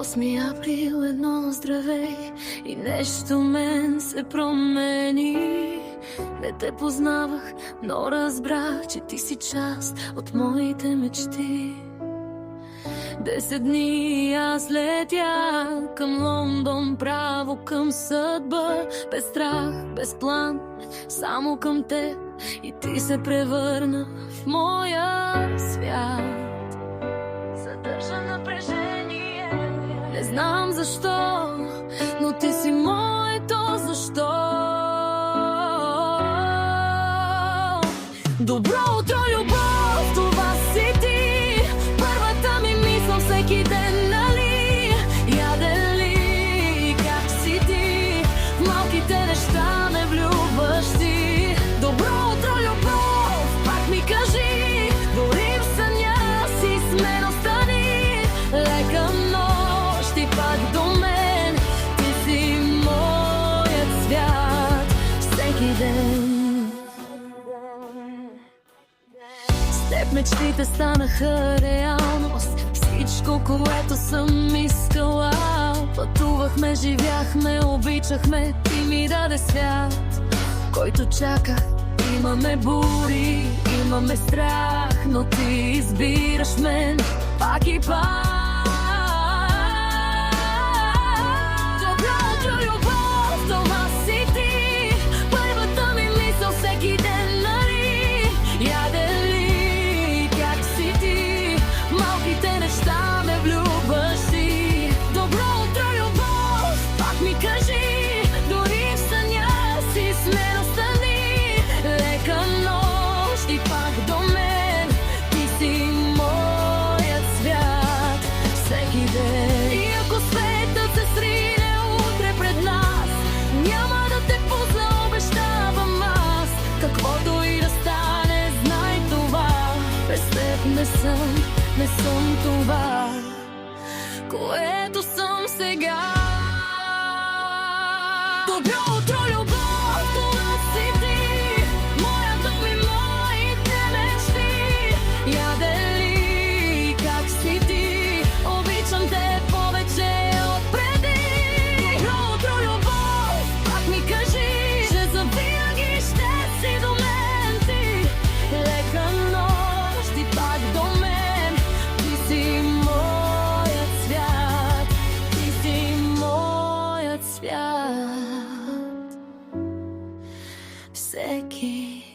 8 април, едно здравей и нещо мен се промени. Не те познавах, но разбрах, че ти си част от моите мечти. 10 дни и аз летя към Лондон, право към съдба. Без страх, без план, само към теб, и ти се превърна в моя свят. Съдържа напрежение, не знам защо, но ти си моето защо. Добро утро, любов, това си ти. Първата ми мисъл всеки ден, нали? Яден ли, как си ти? В малките неща ме влюбваш ти. Добро утро, любов, пак ми кажи. Дори в съня си с мен остани. Лека нощ и пак до мен. Ти си моят свят всеки ден. С теб мечтите станаха реалност. Всичко, което съм искала. Пътувахме, живяхме, обичахме. Ти ми даде свят, който чаках. Имаме бури, имаме страх, но ти избираш мен пак и пак. Добро утро, любов, това си ти. Първата ми мисъл всеки ден, нали? Яден ли, как си ти? Малките неща ме влюбваш ти. Добро утро, любов, пак ми кажи. Дори в съня си с мен остани. Лека нощ и пак до мен. Ти си моят свят всеки ден. И ако светът се срине утре пред нас, няма да те пусна, обещавам аз. Каквото и да стане, знай това. Без теб не съм това, което съм сега. Добро утро, любов, това си ти. Моя дом и моите мечти. Яден ли, как си ти? Обичам те повече от преди. Добро утро, любов, пак ми кажи, че завинаги ще си до мен ти. Лека нощ и пак до мен. Ти си моят свят, ти си моят свят всеки